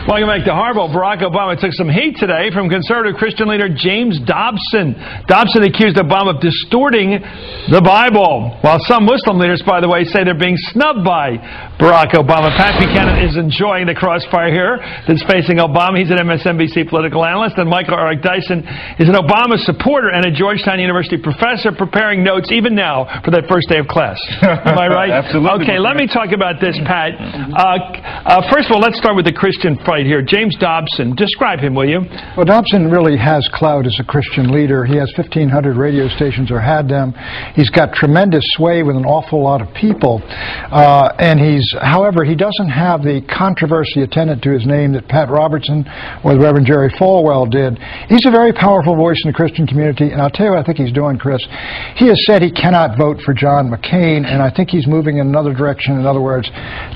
Welcome back to Harbaugh. Barack Obama took some heat today from conservative Christian leader James Dobson. Dobson accused Obama of distorting the Bible, while some Muslim leaders, by the way, say they're being snubbed by Barack Obama. Pat Buchanan is enjoying the crossfire here that's facing Obama. He's an MSNBC political analyst, and Michael Eric Dyson is an Obama supporter and a Georgetown University professor preparing notes even now for that first day of class. Am I right? Absolutely. Okay, let me talk about this, Pat. First of all, let's start with the Christian fight here. James Dobson, describe him, will you? Well, Dobson really has clout as a Christian leader. He has 1,500 radio stations, or had them. He's got tremendous sway with an awful lot of people. However, he doesn't have the controversy attendant to his name that Pat Robertson or the Reverend Jerry Falwell did. He's a very powerful voice in the Christian community, and I'll tell you what I think he's doing, Chris. He has said he cannot vote for John McCain, and I think he's moving in another direction, in other words,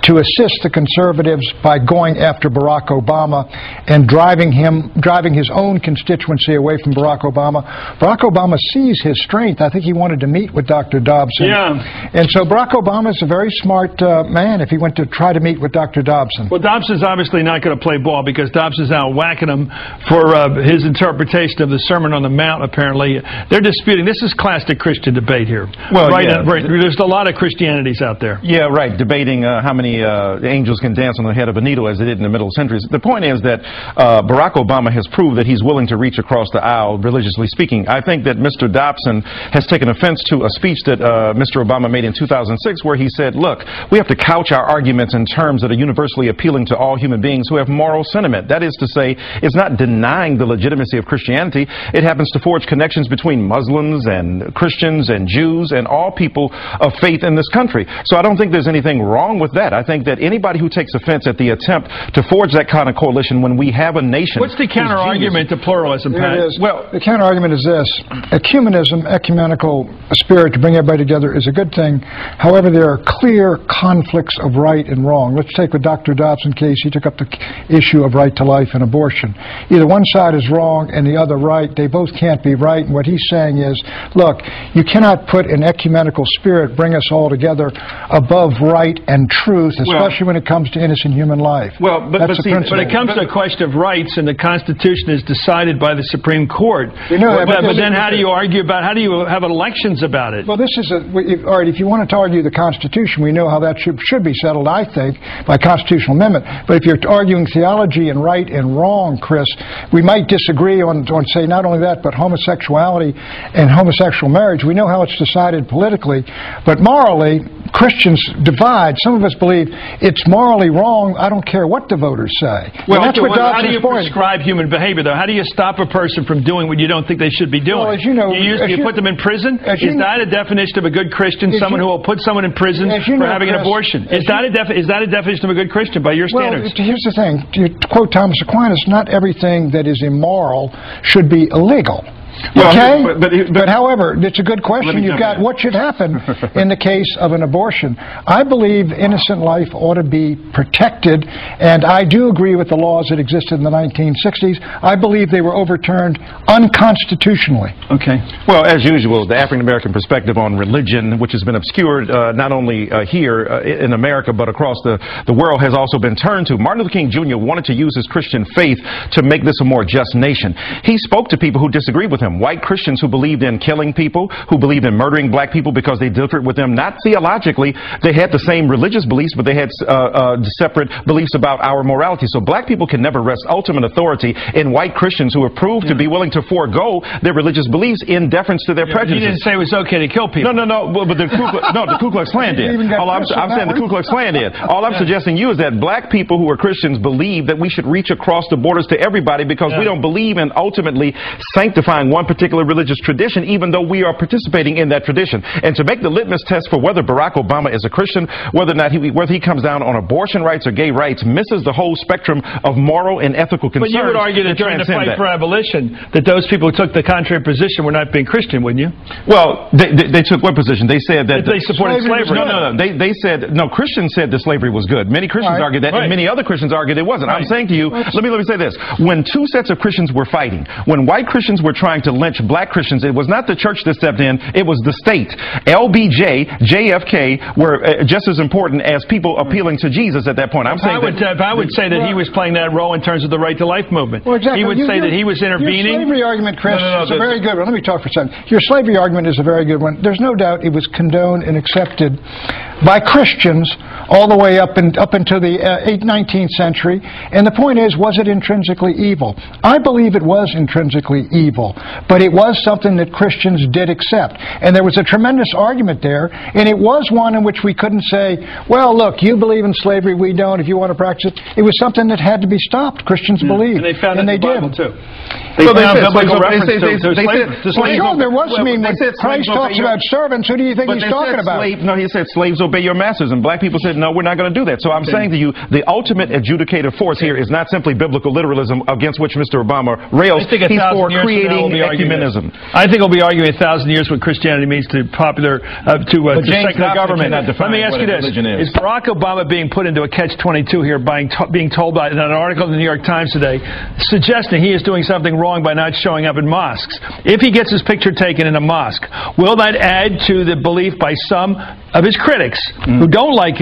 to assist the conservatives by going after Barack Obama and driving his own constituency away from Barack Obama. Barack Obama sees his strength. I think he wanted to meet with Dr. Dobson. Yeah. And so Barack Obama is a very smart man if he went to try to meet with Dr. Dobson. Well, Dobson's obviously not going to play ball because Dobson's out whacking him for his interpretation of the Sermon on the Mount, apparently. They're disputing. This is classic Christian debate here. Well, right, yeah. There's a lot of Christianities out there. Yeah, right. Debating how many angels can dance on the head of a needle as they did in the Middle Centuries. The point is that Barack Obama has proved that he's willing to reach across the aisle, religiously speaking. I think that Mr. Dobson has taken offense to a speech that Mr. Obama made in 2006 where he said, look, we have to couch our arguments in terms that are universally appealing to all human beings who have moral sentiment. That is to say, it's not denying the legitimacy of Christianity. It happens to forge connections between Muslims and Christians and Jews and all people of faith in this country. So I don't think there's anything wrong with that. I think that anybody who takes offense at the attempt to forge that kind of coalition when we have a nation... What's the counter-argument to pluralism, Pat? It is. Well, the counter-argument is this. Ecumenism, ecumenical spirit to bring everybody together is a good thing. However, there are clear conflicts of right and wrong. Let's take with Dr. Dobson's case. He took up the issue of right to life and abortion. Either one side is wrong and the other right. They both can't be right. And what he's saying is, look, you cannot put an ecumenical spirit, bring us all together above right and truth, especially when it comes to innocent human life. Well, but it comes to a question of rights, and the Constitution is decided by the Supreme Court. We know that, but then how do you argue about, how do you have elections about it? Well, this is all right, if you wanted to argue the Constitution, we know how that should be settled, I think, by constitutional amendment. But if you're arguing theology and right and wrong, Chris, we might disagree on say not only that, but homosexuality and homosexual marriage. We know how it's decided politically, but morally, Christians divide. Some of us believe it's morally wrong. I don't care what the voters say. Well, that's what how do you prescribe human behavior, though? How do you stop a person from doing what you don't think they should be doing? Well, as you know, you put them in prison? Is that a definition of a good Christian? Someone who will put someone in prison for having an abortion? Is that a definition of a good Christian by your standards? Well, here's the thing. To quote Thomas Aquinas, not everything that is immoral should be illegal. Okay? But however, it's a good question. You've got what should happen in the case of an abortion. I believe innocent life ought to be protected, and I do agree with the laws that existed in the 1960s. I believe they were overturned unconstitutionally. Okay. Well, as usual, the African-American perspective on religion, which has been obscured not only here in America, but across the world, has also been turned to. Martin Luther King Jr. wanted to use his Christian faith to make this a more just nation. He spoke to people who disagreed with him. White Christians who believed in killing people, who believed in murdering black people because they differed with them, not theologically. They had the same religious beliefs, but they had separate beliefs about our morality. So black people can never rest ultimate authority in white Christians who have proved to be willing to forego their religious beliefs in deference to their prejudices. You didn't say it was okay to kill people. No, but the Ku Klux Klan did. I'm saying the Ku Klux Klan did. All I'm suggesting to you is that black people who are Christians believe that we should reach across the borders to everybody because we don't believe in ultimately sanctifying one particular religious tradition, even though we are participating in that tradition. And to make the litmus test for whether Barack Obama is a Christian, whether he comes down on abortion rights or gay rights, misses the whole spectrum of moral and ethical concerns. But you would argue that during the fight for abolition, that those people who took the contrary position were not being Christian, wouldn't you? Well, they took what position? They said that they supported slavery. No. They said, no, Christians said that slavery was good. Many Christians argued that, and many other Christians argued it wasn't. I'm saying to you, let me say this. When two sets of Christians were fighting, when white Christians were trying trying to lynch black Christians, it was not the church that stepped in, it was the state. LBJ, JFK were just as important as people appealing to Jesus at that point. I would say that he was playing that role in terms of the right to life movement. Well, exactly. He would say that he was intervening. Your slavery argument, Chris, is a very good one. Let me talk for a second. Your slavery argument is a very good one. There's no doubt it was condoned and accepted by Christians all the way up into the 19th century. And the point is, was it intrinsically evil? I believe it was intrinsically evil, but it was something that Christians did accept. And there was a tremendous argument there, and it was one in which we couldn't say, well, look, you believe in slavery, we don't, if you want to practice it. It was something that had to be stopped. Christians believed. And they found it in the Bible, too. Well, there was when Christ talks about servants, who do you think he's talking about? No, he said slaves obey your masters, and black people said, no, we're not going to do that. So I'm saying to you, the ultimate adjudicative force here is not simply biblical literalism, against which Mr. Obama rails. He's for creating ecumenism. I think he'll be arguing 1,000 years what Christianity means to secular government. Let me ask you this. Is Barack Obama being put into a catch-22 here by being told by an article in the New York Times today suggesting he is doing something wrong by not showing up in mosques? If he gets his picture taken in a mosque, will that add to the belief by some of his critics who don't like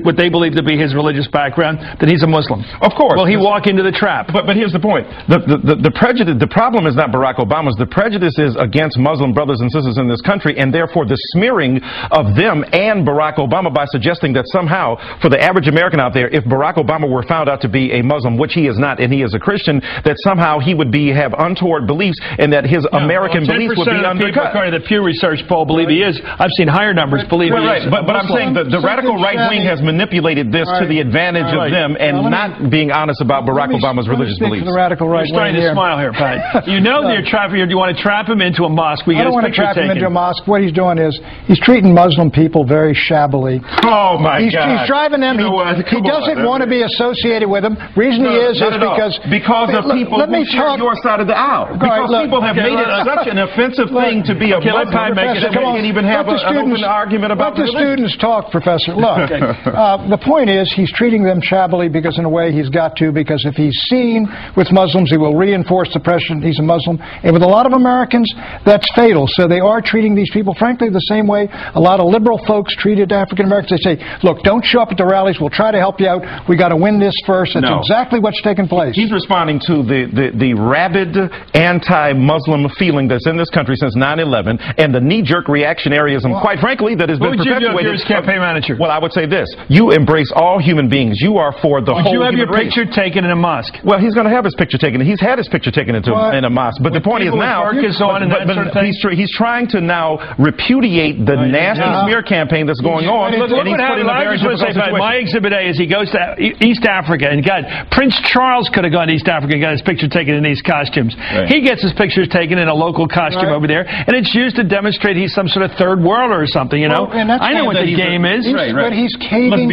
what they believe to be his religious background that he's a Muslim? Of course. Will he walk into the trap? But here's the point. The prejudice, the problem is not Barack Obama's. The prejudice is against Muslim brothers and sisters in this country, and therefore the smearing of them and Barack Obama by suggesting that somehow, for the average American out there, if Barack Obama were found out to be a Muslim, which he is not, and he is a Christian, that somehow he would have untoward beliefs, and that his American beliefs would be undercut. According to the Pew Research poll, believe he is. I've seen higher numbers believe he is. But I'm saying that the radical right wing has manipulated this to the advantage of them, and not being honest about Barack Obama's religious beliefs. The radical right wing starting to smile here, Pat. You know that you want to trap him into a mosque. I don't want to trap him into a mosque. What he's doing is he's treating Muslim people very shabbily. Oh my God! He's driving them. He doesn't want to be associated with them. Reason he is because of people who share your side of the aisle. Because people have made it such an offensive thing to be a Muslim. They can't even have an open argument about the students talk, Professor. Look, the point is he's treating them shabbily because in a way he's got to, because if he's seen with Muslims, he will reinforce the impression he's a Muslim. And with a lot of Americans, that's fatal. So they are treating these people, frankly, the same way a lot of liberal folks treated African Americans. They say, look, don't show up at the rallies. We'll try to help you out. We got to win this first. That's exactly what's taking place. He's responding to the rabid anti-Muslim feeling that's in this country since 9/11 and the knee-jerk reactionaryism, quite frankly, that has been perpetuated. What would you do if you're his campaign manager? Well, I would say this. You embrace all human beings. You are for the whole human race. Would you have your picture taken in a mosque? Well, he's going to have his picture taken. He's had his picture taken in a mosque. But the point is now, he's trying to now repudiate the nasty smear campaign that's going on. And he's put in a very difficult situation. My Exhibit A is he goes to East Africa, and God, Prince Charles could have gone to East Africa and got his picture taken in these costumes. Right. He gets his pictures taken in a local costume over there, and it's used to demonstrate he's some sort of third worlder or something, you know. I know what the game is. But he's caving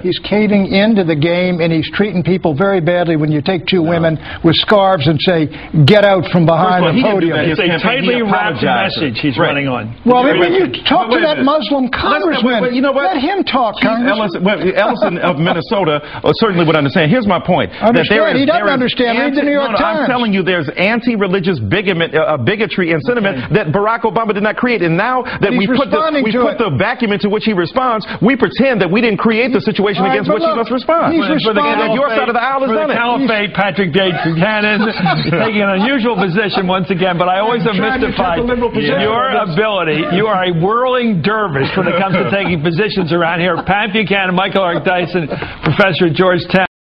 He's caving into the game, and he's treating people very badly when you take two women with scarves and say, get out from behind the podium. It's a tightly wrapped message he's running on. Well, when you talk to that Muslim congressman, you know what? Let him talk, Congressman. Ellison of Minnesota certainly would understand. Here's my point. He doesn't understand. Read the New York Times. I'm telling you, there's anti-religious bigotry and sentiment that Barack Obama did not create. And now that we put the vacuum into which he responds, we pretend that we didn't create the situation against which he must respond. Your side of the aisle has done it. Caliphate, Patrick J. Buchanan taking an unusual position once again, but I always am mystified your ability. You are a whirling dervish when it comes to taking positions around here. Pat Buchanan, Michael Clark Dyson, Professor at Georgetown.